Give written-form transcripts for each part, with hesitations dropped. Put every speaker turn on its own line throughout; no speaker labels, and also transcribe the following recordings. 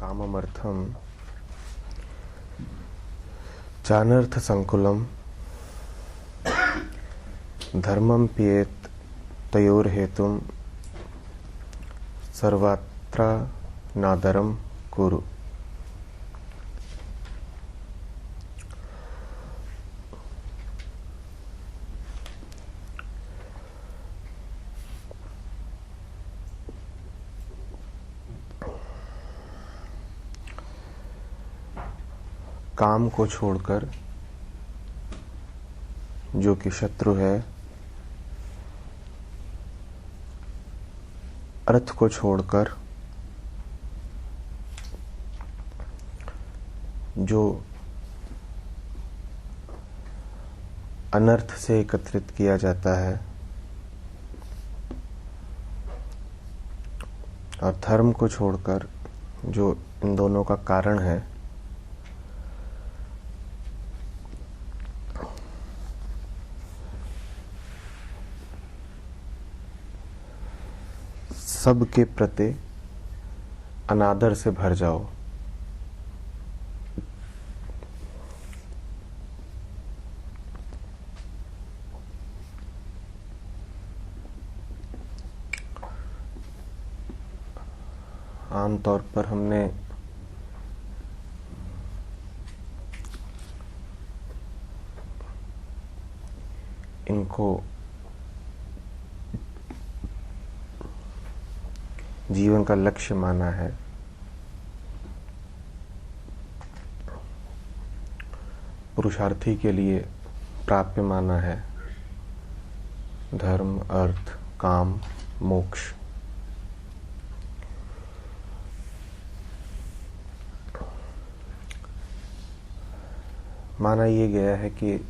काममर्थम चानर्थ संकुलम धर्मम पियेत तयोर हेतुम सर्वत्र नादरम कुरु। काम को छोड़कर, जो कि शत्रु है, अर्थ को छोड़कर, जो अनर्थ से एकत्रित किया जाता है, और धर्म को छोड़कर जो इन दोनों का कारण है, सब के प्रति अनादर से भर जाओ। आमतौर पर हमने इनको जीवन का लक्ष्य माना है। पुरुषार्थी के लिए प्राप्य माना है। धर्म, अर्थ, काम, मोक्ष। माना ये गया है कि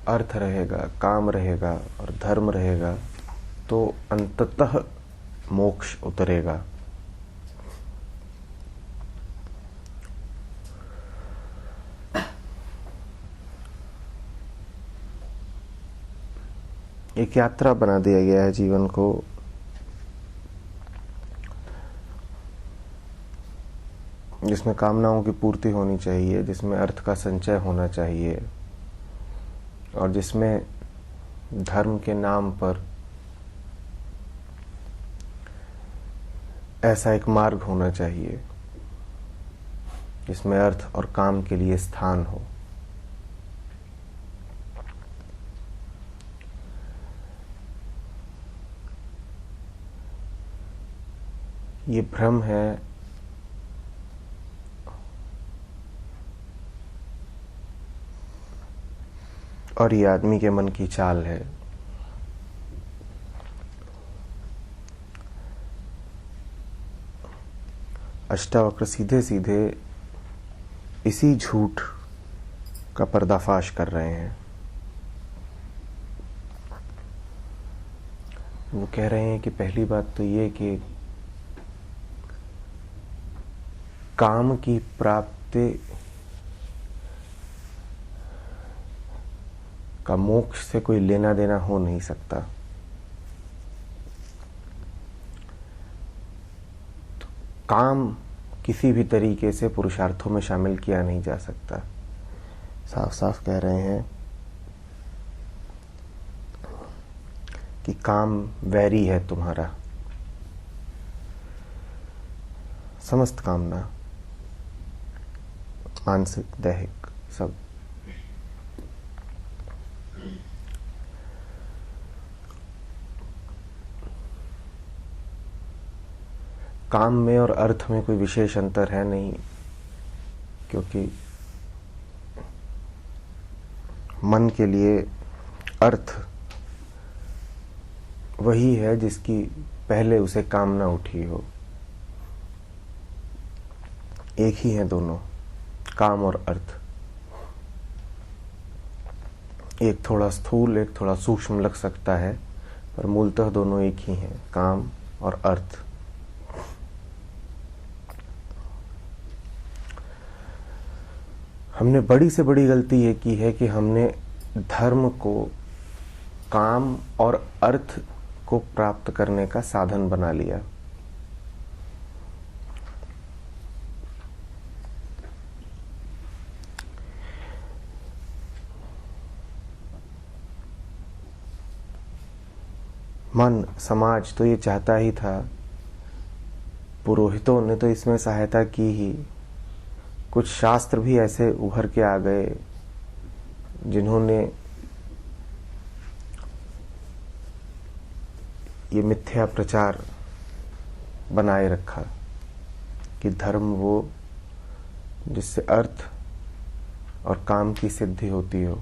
अर्थ रहेगा, काम रहेगा और धर्म रहेगा तो अंततः मोक्ष उतरेगा। एक यात्रा बना दिया गया है जीवन को, जिसमें कामनाओं की पूर्ति होनी चाहिए, जिसमें अर्थ का संचय होना चाहिए और जिसमें धर्म के नाम पर ऐसा एक मार्ग होना चाहिए जिसमें अर्थ और काम के लिए स्थान हो। ये भ्रम है और ये आदमी के मन की चाल है। अष्टावक्र सीधे सीधे इसी झूठ का पर्दाफाश कर रहे हैं। वो कह रहे हैं कि पहली बात तो ये कि काम की प्राप्ति का मोक्ष से कोई लेना देना हो नहीं सकता। तो काम किसी भी तरीके से पुरुषार्थों में शामिल किया नहीं जा सकता। साफ साफ कह रहे हैं कि काम वैरी है तुम्हारा। समस्त कामना, मानसिक, दैहिक, सब। काम में और अर्थ में कोई विशेष अंतर है नहीं, क्योंकि मन के लिए अर्थ वही है जिसकी पहले उसे कामना उठी हो। एक ही है दोनों, काम और अर्थ। एक थोड़ा स्थूल, एक थोड़ा सूक्ष्म लग सकता है, पर मूलतः दोनों एक ही हैं, काम और अर्थ। हमने बड़ी से बड़ी गलती ये की है कि हमने धर्म को, काम और अर्थ को प्राप्त करने का साधन बना लिया। मन, समाज तो ये चाहता ही था, पुरोहितों ने तो इसमें सहायता की ही, कुछ शास्त्र भी ऐसे उभर के आ गए जिन्होंने ये मिथ्या प्रचार बनाए रखा कि धर्म वो जिससे अर्थ और काम की सिद्धि होती हो।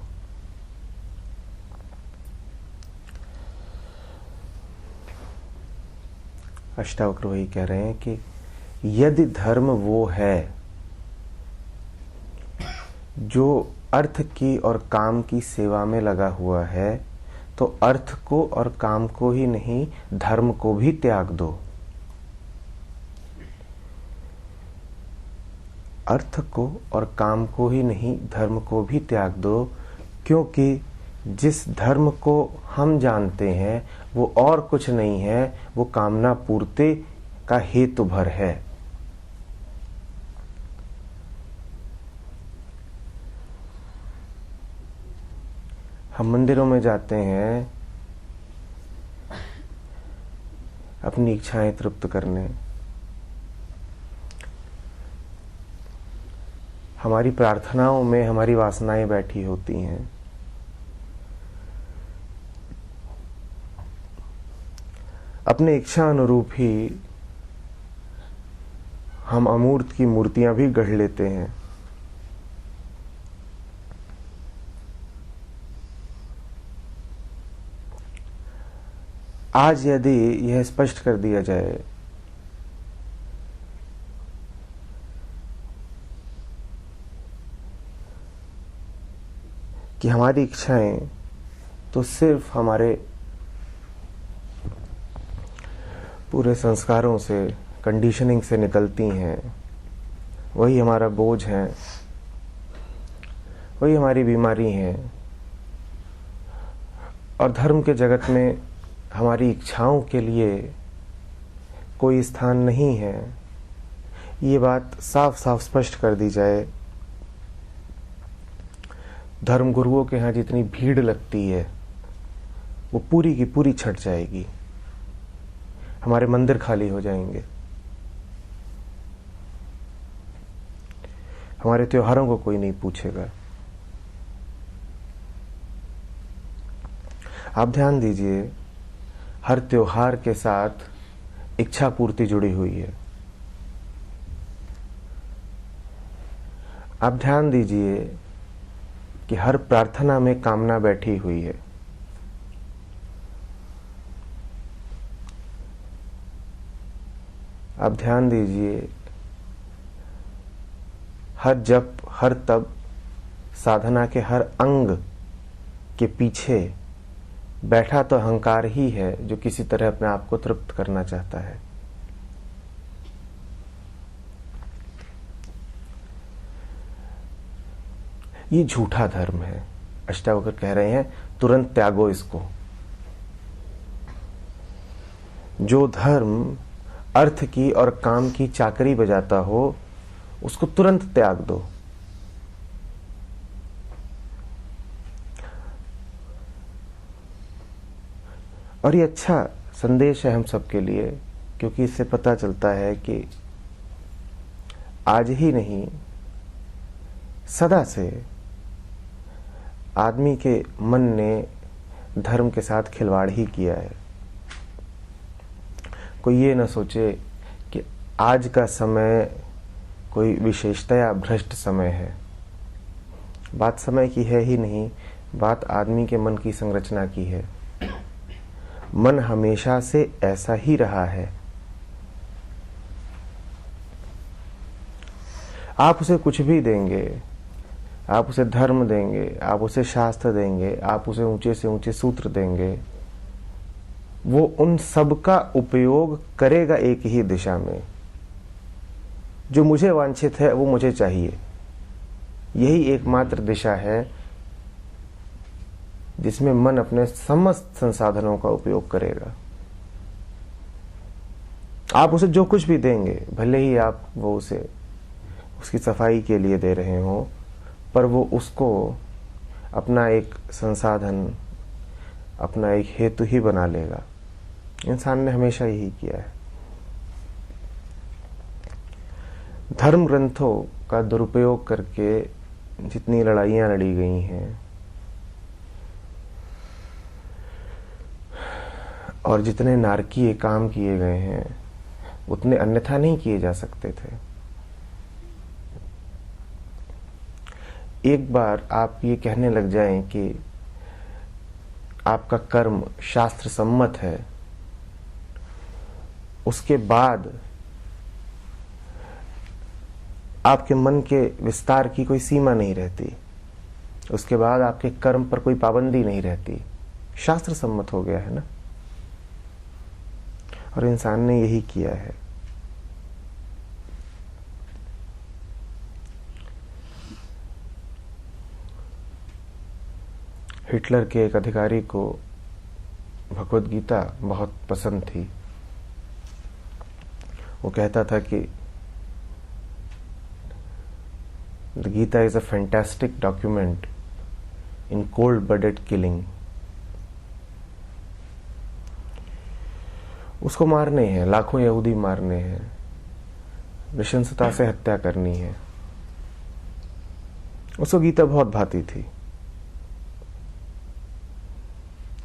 अष्टावक्र वही कह रहे हैं कि यदि धर्म वो है जो अर्थ की और काम की सेवा में लगा हुआ है, तो अर्थ को और काम को ही नहीं, धर्म को भी त्याग दो। अर्थ को और काम को ही नहीं, धर्म को भी त्याग दो, क्योंकि जिस धर्म को हम जानते हैं वो और कुछ नहीं है, वो कामना पूर्ति का हेतु भर है। हम मंदिरों में जाते हैं अपनी इच्छाएं तृप्त करने, हमारी प्रार्थनाओं में हमारी वासनाएं बैठी होती हैं। अपने इच्छा अनुरूप ही हम अमूर्त की मूर्तियां भी गढ़ लेते हैं। आज यदि यह स्पष्ट कर दिया जाए कि हमारी इच्छाएं तो सिर्फ हमारे पूरे संस्कारों से, कंडीशनिंग से निकलती हैं, वही हमारा बोझ है, वही हमारी बीमारी है, और धर्म के जगत में हमारी इच्छाओं के लिए कोई स्थान नहीं है, ये बात साफ साफ स्पष्ट कर दी जाए, धर्म गुरुओं के यहाँ जितनी भीड़ लगती है वो पूरी की पूरी छट जाएगी, हमारे मंदिर खाली हो जाएंगे, हमारे त्योहारों को कोई नहीं पूछेगा। आप ध्यान दीजिए, हर त्योहार के साथ इच्छा पूर्ति जुड़ी हुई है। आप ध्यान दीजिए कि हर प्रार्थना में कामना बैठी हुई है। आप ध्यान दीजिए, हर जप, हर तप, साधना के हर अंग के पीछे बैठा तो अहंकार ही है जो किसी तरह अपने आप को तृप्त करना चाहता है। ये झूठा धर्म है। अष्टावक्र कह रहे हैं तुरंत त्यागो इसको। जो धर्म अर्थ की और काम की चाकरी बजाता हो उसको तुरंत त्याग दो। और ये अच्छा संदेश है हम सबके लिए, क्योंकि इससे पता चलता है कि आज ही नहीं, सदा से आदमी के मन ने धर्म के साथ खिलवाड़ ही किया है। कोई ये न सोचे कि आज का समय कोई विशेषतया भ्रष्ट समय है। बात समय की है ही नहीं, बात आदमी के मन की संरचना की है। मन हमेशा से ऐसा ही रहा है। आप उसे कुछ भी देंगे, आप उसे धर्म देंगे, आप उसे शास्त्र देंगे, आप उसे ऊंचे से ऊंचे सूत्र देंगे, वो उन सब का उपयोग करेगा एक ही दिशा में। जो मुझे वांछित है वो मुझे चाहिए, यही एकमात्र दिशा है जिसमें मन अपने समस्त संसाधनों का उपयोग करेगा। आप उसे जो कुछ भी देंगे, भले ही आप वो उसे उसकी सफाई के लिए दे रहे हो, पर वो उसको अपना एक संसाधन, अपना एक हेतु ही बना लेगा। इंसान ने हमेशा यही किया है। धर्म ग्रंथों का दुरुपयोग करके जितनी लड़ाइयाँ लड़ी गई हैं और जितने नारकीय काम किए गए हैं, उतने अन्यथा नहीं किए जा सकते थे। एक बार आप ये कहने लग जाएं कि आपका कर्म शास्त्र सम्मत है, उसके बाद आपके मन के विस्तार की कोई सीमा नहीं रहती, उसके बाद आपके कर्म पर कोई पाबंदी नहीं रहती, शास्त्र सम्मत हो गया है ना। और इंसान ने यही किया है। हिटलर के एक अधिकारी को भगवद गीता बहुत पसंद थी। वो कहता था कि the Gita is a fantastic document in cold blooded killing. उसको मारने हैं, लाखों यहूदी मारने हैं, नृशंसता से हत्या करनी है। उसको गीता बहुत भाती थी।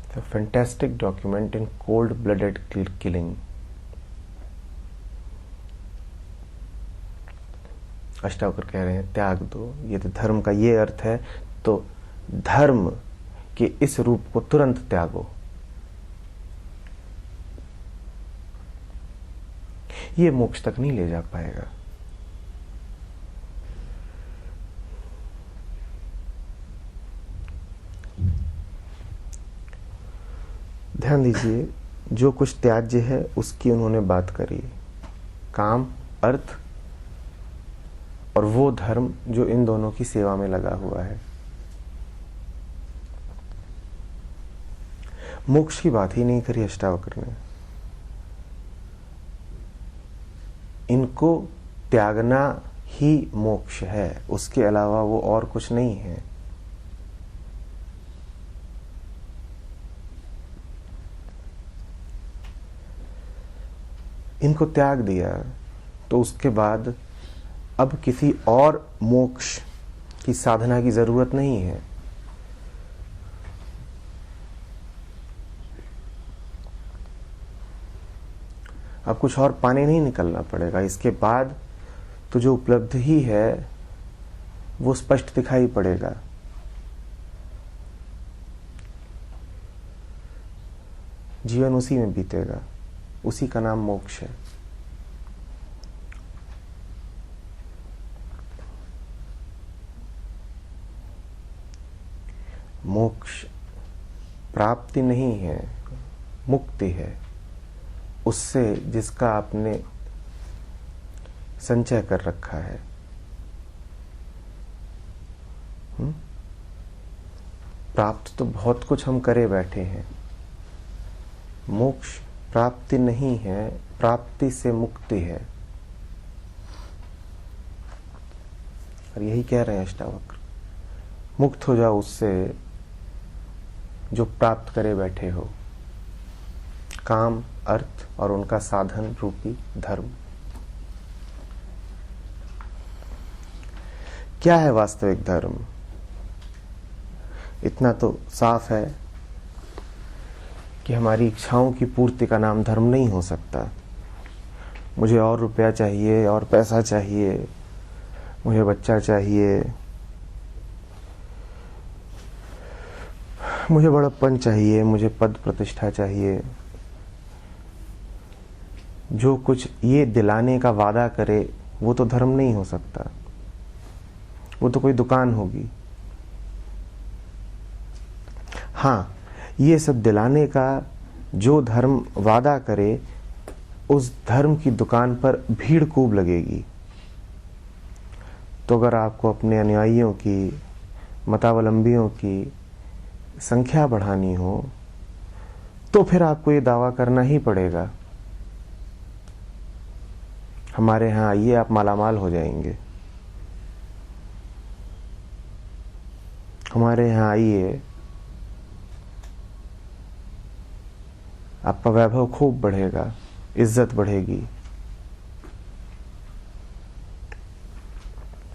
The fantastic document in cold blooded killing. Ashtavakra कह रहे हैं त्याग दो। यदि धर्म का ये अर्थ है तो धर्म के इस रूप को तुरंत त्यागो। ये मोक्ष तक नहीं ले जा पाएगा। ध्यान दीजिए, जो कुछ त्याज्य है उसकी उन्होंने बात करी। काम, अर्थ और वो धर्म जो इन दोनों की सेवा में लगा हुआ है। मोक्ष की बात ही नहीं करी अष्टावक्र ने। इनको त्यागना ही मोक्ष है, उसके अलावा वो और कुछ नहीं है। इनको त्याग दिया तो उसके बाद अब किसी और मोक्ष की साधना की जरूरत नहीं है। अब कुछ और पाने नहीं निकलना पड़ेगा। इसके बाद तो जो उपलब्धि ही है वो स्पष्ट दिखाई पड़ेगा। जीवन उसी में बीतेगा, उसी का नाम मोक्ष है। मोक्ष प्राप्ति नहीं है, मुक्ति है उससे जिसका आपने संचय कर रखा है। प्राप्त तो बहुत कुछ हम करे बैठे हैं। मोक्ष प्राप्ति नहीं है, प्राप्ति से मुक्ति है। और यही कह रहे हैं अष्टावक्र, मुक्त हो जाओ उससे जो प्राप्त करे बैठे हो, काम, अर्थ और उनका साधन रूपी धर्म। क्या है वास्तविक धर्म? इतना तो साफ है कि हमारी इच्छाओं की पूर्ति का नाम धर्म नहीं हो सकता। मुझे और रुपया चाहिए, और पैसा चाहिए, मुझे बच्चा चाहिए, मुझे बड़प्पन चाहिए, मुझे पद प्रतिष्ठा चाहिए। जो कुछ ये दिलाने का वादा करे वो तो धर्म नहीं हो सकता, वो तो कोई दुकान होगी। हाँ, ये सब दिलाने का जो धर्म वादा करे, उस धर्म की दुकान पर भीड़ खूब लगेगी। तो अगर आपको अपने अनुयायियों की, मतावलंबियों की संख्या बढ़ानी हो तो फिर आपको ये दावा करना ही पड़ेगा हमारे यहाँ आइए, आप मालामाल हो जाएंगे। हमारे यहाँ आइए, आपका वैभव खूब बढ़ेगा, इज्जत बढ़ेगी।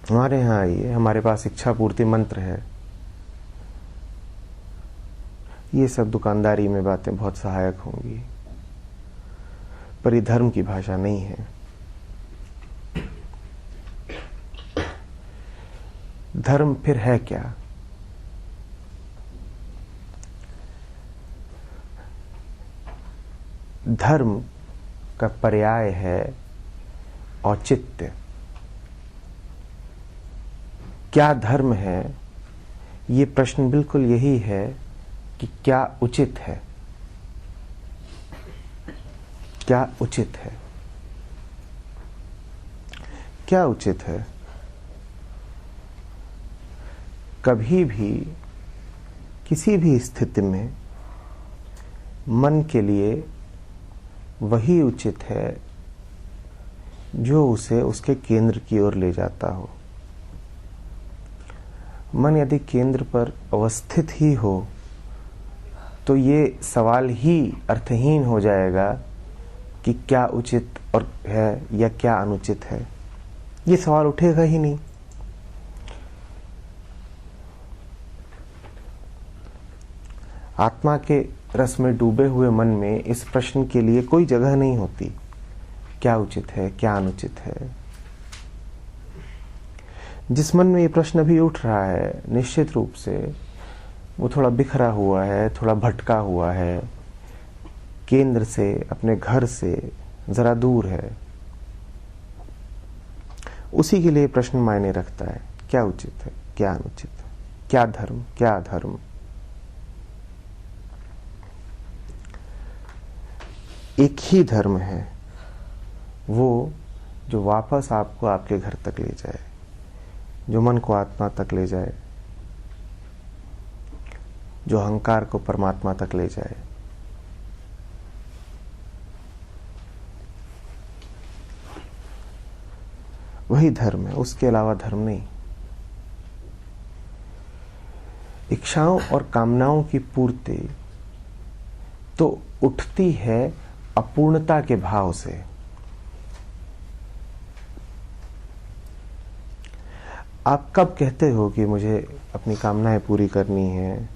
हमारे यहाँ आइए, हमारे पास इच्छा पूर्ति मंत्र है। ये सब दुकानदारी में बातें बहुत सहायक होंगी, पर ये धर्म की भाषा नहीं है। धर्म फिर है क्या? धर्म का पर्याय है औचित्य। क्या धर्म है? ये प्रश्न बिल्कुल यही है कि क्या उचित है, क्या उचित है, क्या उचित है। कभी भी किसी भी स्थिति में मन के लिए वही उचित है जो उसे उसके केंद्र की ओर ले जाता हो। मन यदि केंद्र पर अवस्थित ही हो तो ये सवाल ही अर्थहीन हो जाएगा कि क्या उचित और है या क्या अनुचित है। ये सवाल उठेगा ही नहीं। आत्मा के रस में डूबे हुए मन में इस प्रश्न के लिए कोई जगह नहीं होती, क्या उचित है, क्या अनुचित है। जिस मन में ये प्रश्न अभी उठ रहा है, निश्चित रूप से वो थोड़ा बिखरा हुआ है, थोड़ा भटका हुआ है, केंद्र से, अपने घर से जरा दूर है। उसी के लिए प्रश्न मायने रखता है, क्या उचित है, क्या अनुचित है, क्या धर्म, क्या अधर्म। एक ही धर्म है, वो जो वापस आपको आपके घर तक ले जाए, जो मन को आत्मा तक ले जाए, जो अहंकार को परमात्मा तक ले जाए। वही धर्म है, उसके अलावा धर्म नहीं। इच्छाओं और कामनाओं की पूर्ति तो उठती है अपूर्णता के भाव से। आप कब कहते हो कि मुझे अपनी कामनाएं पूरी करनी है,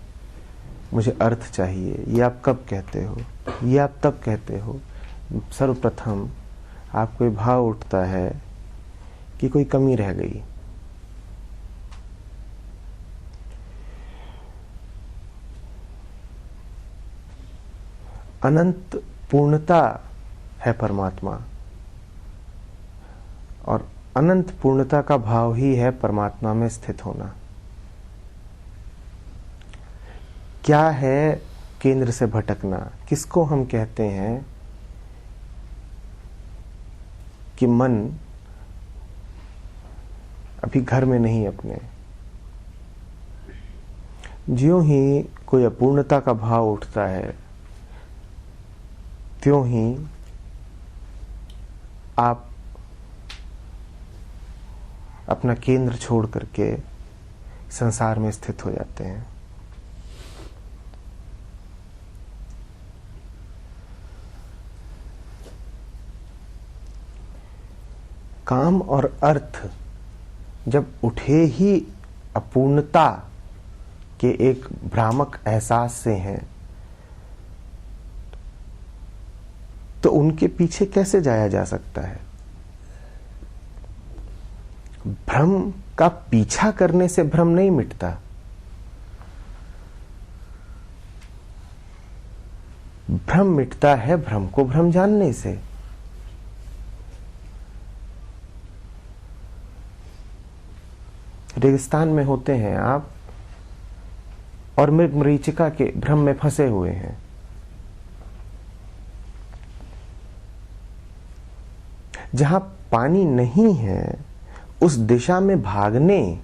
मुझे अर्थ चाहिए, ये आप कब कहते हो? ये आप तब कहते हो सर्वप्रथम आपको ये भाव उठता है कि कोई कमी रह गई। अनंत पूर्णता है परमात्मा, और अनंत पूर्णता का भाव ही है परमात्मा में स्थित होना। क्या है केंद्र से भटकना? किसको हम कहते हैं कि मन अभी घर में नहीं अपने? ज्यों ही कोई अपूर्णता का भाव उठता है, त्यों ही आप अपना केंद्र छोड़ करके संसार में स्थित हो जाते हैं। काम और अर्थ जब उठे ही अपूर्णता के एक भ्रामक एहसास से हैं, तो उनके पीछे कैसे जाया जा सकता है? भ्रम का पीछा करने से भ्रम नहीं मिटता। भ्रम मिटता है भ्रम को भ्रम जानने से। रेगिस्तान में होते हैं आप और मृग मरीचिका के भ्रम में फंसे हुए हैं। जहां पानी नहीं है उस दिशा में भागने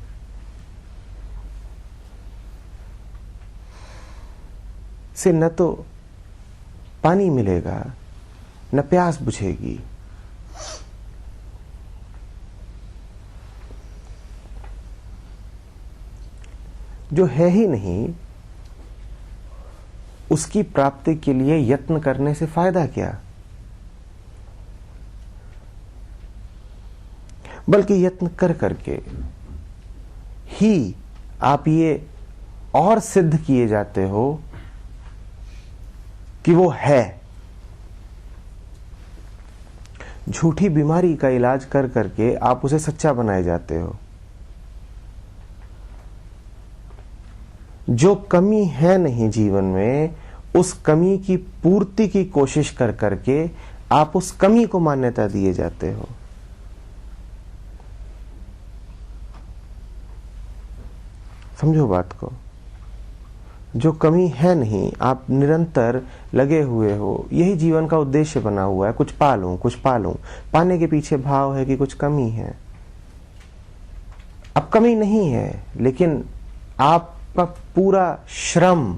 से न तो पानी मिलेगा, न प्यास बुझेगी। जो है ही नहीं, उसकी प्राप्ति के लिए यत्न करने से फायदा क्या? बल्कि यत्न कर करके ही आप ये और सिद्ध किए जाते हो कि वो है। झूठी बीमारी का इलाज कर करके आप उसे सच्चा बनाए जाते हो। जो कमी है नहीं जीवन में, उस कमी की पूर्ति की कोशिश कर करके आप उस कमी को मान्यता दिए जाते हो। समझो बात को। जो कमी है नहीं, आप निरंतर लगे हुए हो। यही जीवन का उद्देश्य बना हुआ है, कुछ पालूं कुछ पालूं। पाने के पीछे भाव है कि कुछ कमी है। अब कमी नहीं है, लेकिन आपका पूरा श्रम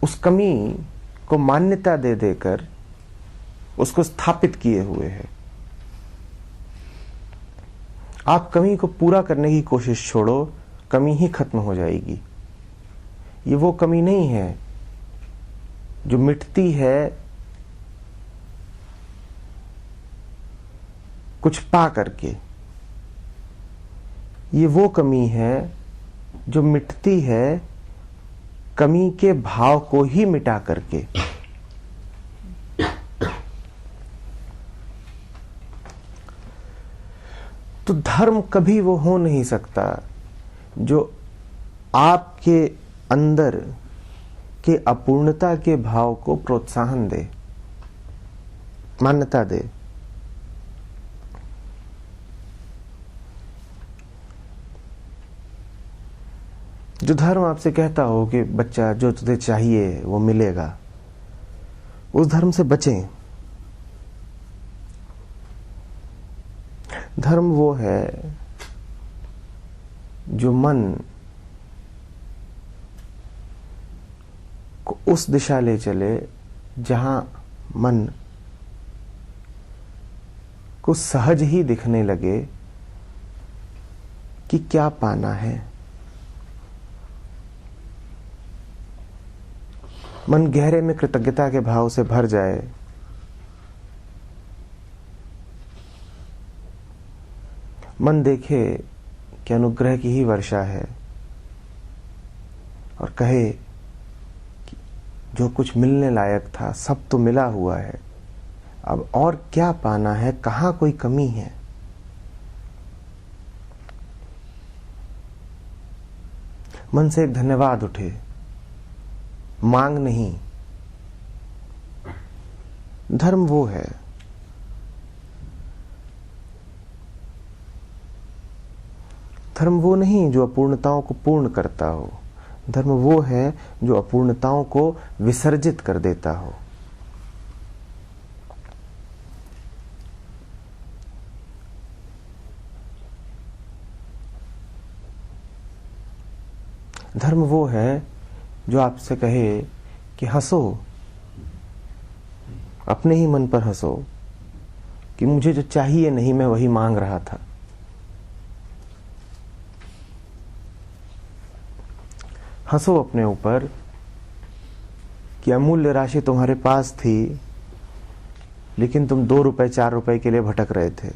उस कमी को मान्यता दे देकर उसको स्थापित किए हुए है। आप कमी को पूरा करने की कोशिश छोड़ो, कमी ही खत्म हो जाएगी। ये वो कमी नहीं है जो मिटती है कुछ पा करके। ये वो कमी है जो मिटती है कमी के भाव को ही मिटा करके। तो धर्म कभी वो हो नहीं सकता जो आपके अंदर के अपूर्णता के भाव को प्रोत्साहन दे, मान्यता दे। जो धर्म आपसे कहता हो कि बच्चा जो तुझे चाहिए वो मिलेगा, उस धर्म से बचें। धर्म वो है जो मन को उस दिशा ले चले जहां मन को सहज ही दिखने लगे कि क्या पाना है। मन गहरे में कृतज्ञता के भाव से भर जाए। मन देखे कि अनुग्रह की ही वर्षा है और कहे कि जो कुछ मिलने लायक था सब तो मिला हुआ है, अब और क्या पाना है, कहां कोई कमी है। मन से एक धन्यवाद उठे, मांग नहीं। धर्म वो है धर्म वो नहीं जो अपूर्णताओं को पूर्ण करता हो। धर्म वो है जो अपूर्णताओं को विसर्जित कर देता हो। धर्म वो है जो आपसे कहे कि हंसो, अपने ही मन पर हंसो कि मुझे जो चाहिए नहीं मैं वही मांग रहा था। हंसो अपने ऊपर कि अमूल्य राशि तुम्हारे पास थी, लेकिन तुम 2 रुपए 4 रुपए के लिए भटक रहे थे।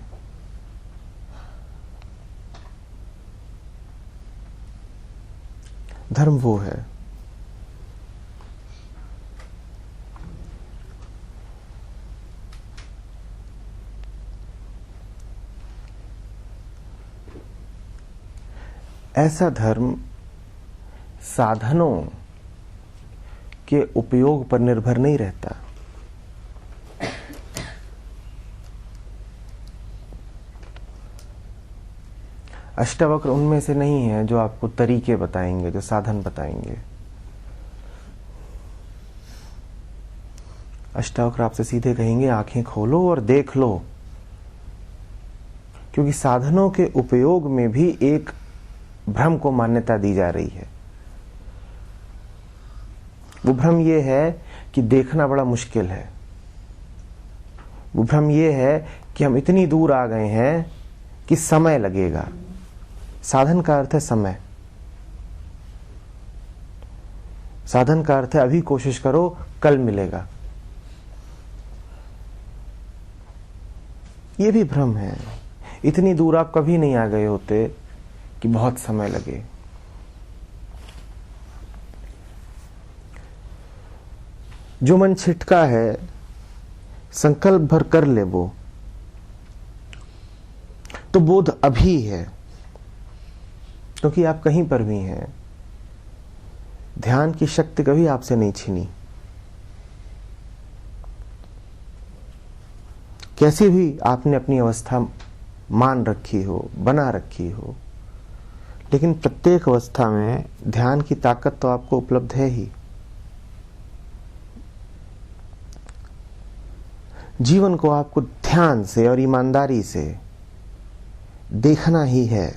धर्म वो है ऐसा धर्म साधनों के उपयोग पर निर्भर नहीं रहता। अष्टावक्र उनमें से नहीं है जो आपको तरीके बताएंगे, जो साधन बताएंगे। अष्टावक्र आपसे सीधे कहेंगे आंखें खोलो और देख लो, क्योंकि साधनों के उपयोग में भी एक भ्रम को मान्यता दी जा रही है। वो भ्रम ये है कि देखना बड़ा मुश्किल है। वो भ्रम ये है कि हम इतनी दूर आ गए हैं कि समय लगेगा। साधन का अर्थ है समय, साधन का अर्थ है अभी कोशिश करो, कल मिलेगा। ये भी भ्रम है। इतनी दूर आप कभी नहीं आ गए होते कि बहुत समय लगे। जो मन छिटका है, संकल्प भर कर ले वो, तो बोध अभी है, क्योंकि आप कहीं पर भी हैं। ध्यान की शक्ति कभी आपसे नहीं छीनी। कैसी भी आपने अपनी अवस्था मान रखी हो, बना रखी हो, लेकिन प्रत्येक अवस्था में ध्यान की ताकत तो आपको उपलब्ध है ही। जीवन को आपको ध्यान से और ईमानदारी से देखना ही है,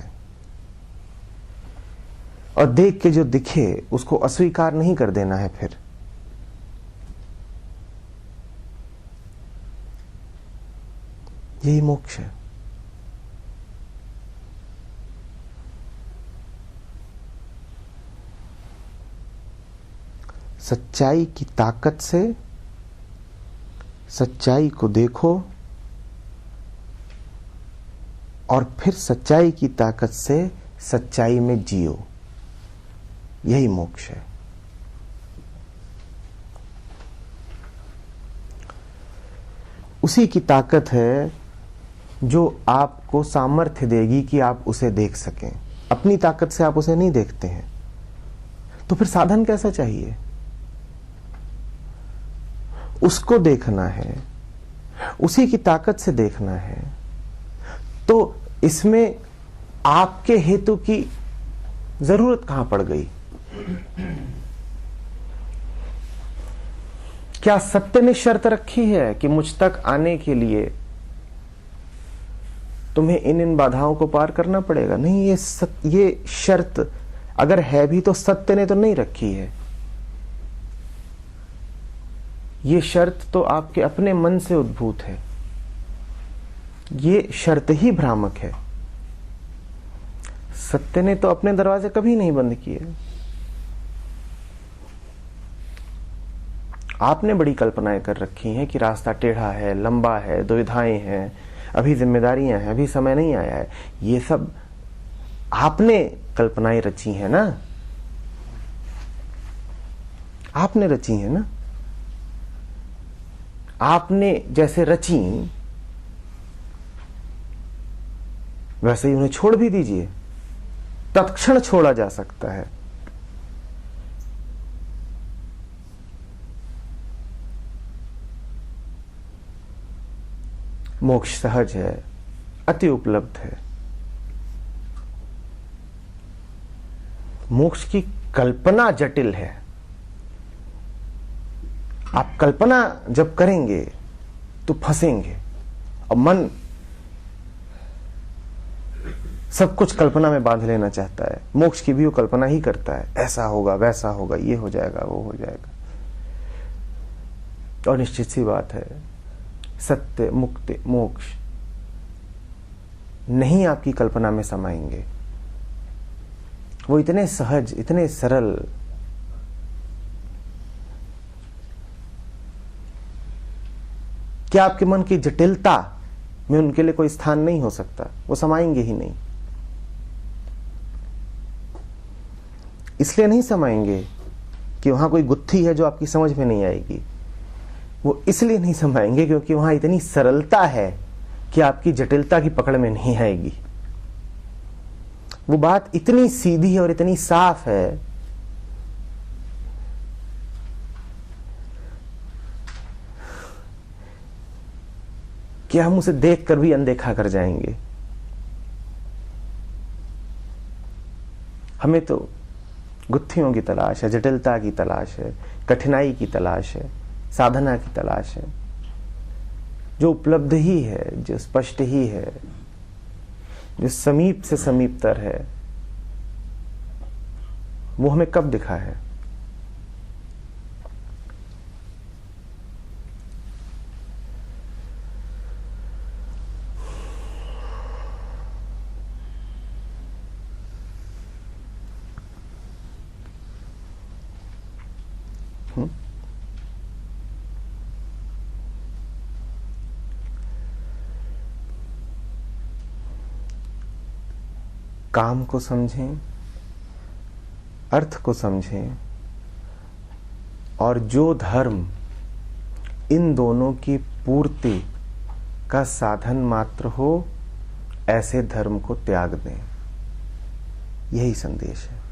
और देख के जो दिखे उसको अस्वीकार नहीं कर देना है। फिर यही मोक्ष है। सच्चाई की ताकत से सच्चाई को देखो, और फिर सच्चाई की ताकत से सच्चाई में जियो। यही मोक्ष है। उसी की ताकत है जो आपको सामर्थ्य देगी कि आप उसे देख सकें। अपनी ताकत से आप उसे नहीं देखते हैं, तो फिर साधन कैसा चाहिए? उसको देखना है, उसी की ताकत से देखना है। तो इसमें आपके हेतु की जरूरत कहां पड़ गई? क्या सत्य ने शर्त रखी है कि मुझ तक आने के लिए तुम्हें इन बाधाओं को पार करना पड़ेगा? नहीं, ये शर्त अगर है भी तो सत्य ने तो नहीं रखी है। ये शर्त तो आपके अपने मन से उद्भूत है। ये शर्त ही भ्रामक है। सत्य ने तो अपने दरवाजे कभी नहीं बंद किए। आपने बड़ी कल्पनाएं कर रखी हैं कि रास्ता टेढ़ा है, लंबा है, दुविधाएं हैं, अभी जिम्मेदारियां हैं, अभी समय नहीं आया है। ये सब आपने कल्पनाएं रची हैं ना, आपने रची हैं ना। आपने जैसे रची वैसे ही उन्हें छोड़ भी दीजिए, तत्क्षण छोड़ा जा सकता है। मोक्ष सहज है, अति उपलब्ध है। मोक्ष की कल्पना जटिल है। आप कल्पना जब करेंगे तो फंसेंगे, और मन सब कुछ कल्पना में बांध लेना चाहता है। मोक्ष की भी वो कल्पना ही करता है, ऐसा होगा, वैसा होगा, ये हो जाएगा, वो हो जाएगा। और निश्चित सी बात है, सत्य, मुक्ति, मोक्ष नहीं आपकी कल्पना में समाएंगे। वो इतने सहज, इतने सरल, क्या आपके मन की जटिलता में उनके लिए कोई स्थान नहीं हो सकता? वो समाएंगे ही नहीं। इसलिए नहीं समाएंगे कि वहां कोई गुत्थी है जो आपकी समझ में नहीं आएगी। वो इसलिए नहीं समाएंगे क्योंकि वहां इतनी सरलता है कि आपकी जटिलता की पकड़ में नहीं आएगी। वो बात इतनी सीधी और इतनी साफ है कि हम उसे देखकर भी अनदेखा कर जाएंगे। हमें तो गुत्थियों की तलाश है, जटिलता की तलाश है, कठिनाई की तलाश है, साधना की तलाश है। जो उपलब्ध ही है, जो स्पष्ट ही है, जो समीप से समीपतर है, वो हमें कब दिखा है? काम को समझें, अर्थ को समझें, और जो धर्म इन दोनों की पूर्ति का साधन मात्र हो, ऐसे धर्म को त्याग दें। यही संदेश है।